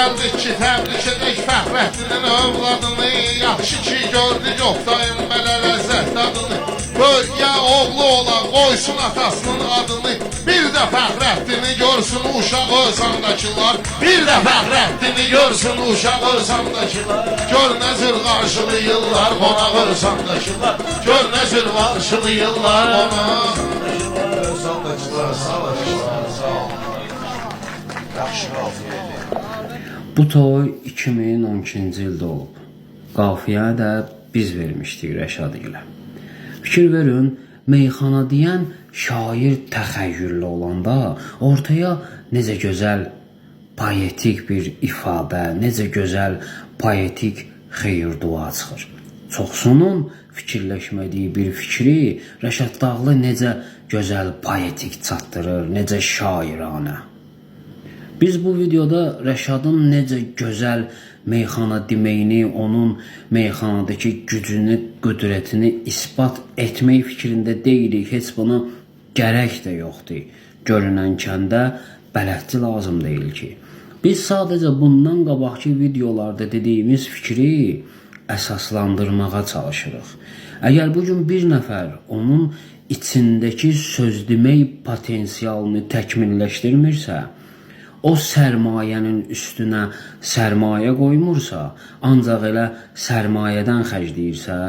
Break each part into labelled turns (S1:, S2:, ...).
S1: gəldik ki, təbrik edək Fəxrəddinin övladını. Yaxşı ki, gördük Oqtayın belə ləzzət dadını. Bölgə oğlu olan qoysun atasının adını. Bir də Fəxrəddini görsün uşaq özandakılar. Bir də Fəxrəddini görsün uşaq özandakılar. Gör nə zür qarşılayırlar qonaq özandakılar. Gör nə zür qarşılayırlar qonaq özandakılar. Sağ olun, sağ olun. Yaxşı qafiyədir.
S2: Bu toy 2012-ci ildə olub. Qafiyəni də biz vermişdik Rəşad ilə. Fikir verin, meyxana deyən şair təxəyyüllü olanda ortaya necə gözəl poetik bir ifadə, necə gözəl poetik xeyir-dua çıxır. Çoxsunun fikirləşmədiyi bir fikri Rəşad Dağlı necə gözəl poetik çatdırır, necə şairanə. Biz bu videoda Rəşadın necə gözəl meyxana deməyini, onun meyxanadakı gücünü, qüdrətini isbat etmək fikrində deyilik. Heç buna gərək də yoxdur. Görünən kəndə bələdçi lazım deyil ki. Biz sadəcə bundan qabaqki videolarda dediyimiz fikri əsaslandırmağa çalışırıq. Əgər bugün bir nəfər onun içindəki söz demək potensialını təkmilləşdirmirsə, o sərmayənin üstünə sərmayə qoymursa, ancaq elə sərmayədən xərcləyirsə,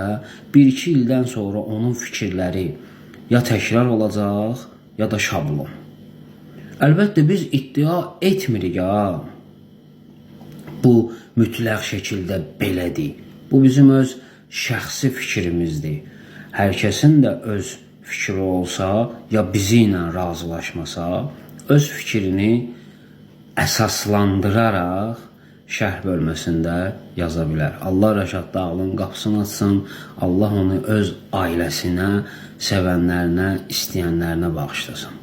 S2: 1-2 ildən sonra onun fikirləri ya təkrar olacaq, ya da şablon. Əlbəttə biz iddia etmirik ya, bu mütləq şəkildə belədir. Bu bizim öz şəxsi fikrimizdir. Hər kəsin də öz fikri olsa, ya bizi ilə razılaşmasa, öz fikrini əsaslandıraraq şərh bölməsində yaza bilər. Allah Rəşad Dağlının qapısını açsın, Allah onu öz ailəsinə, sevənlərinə, istəyənlərinə bağışlasın.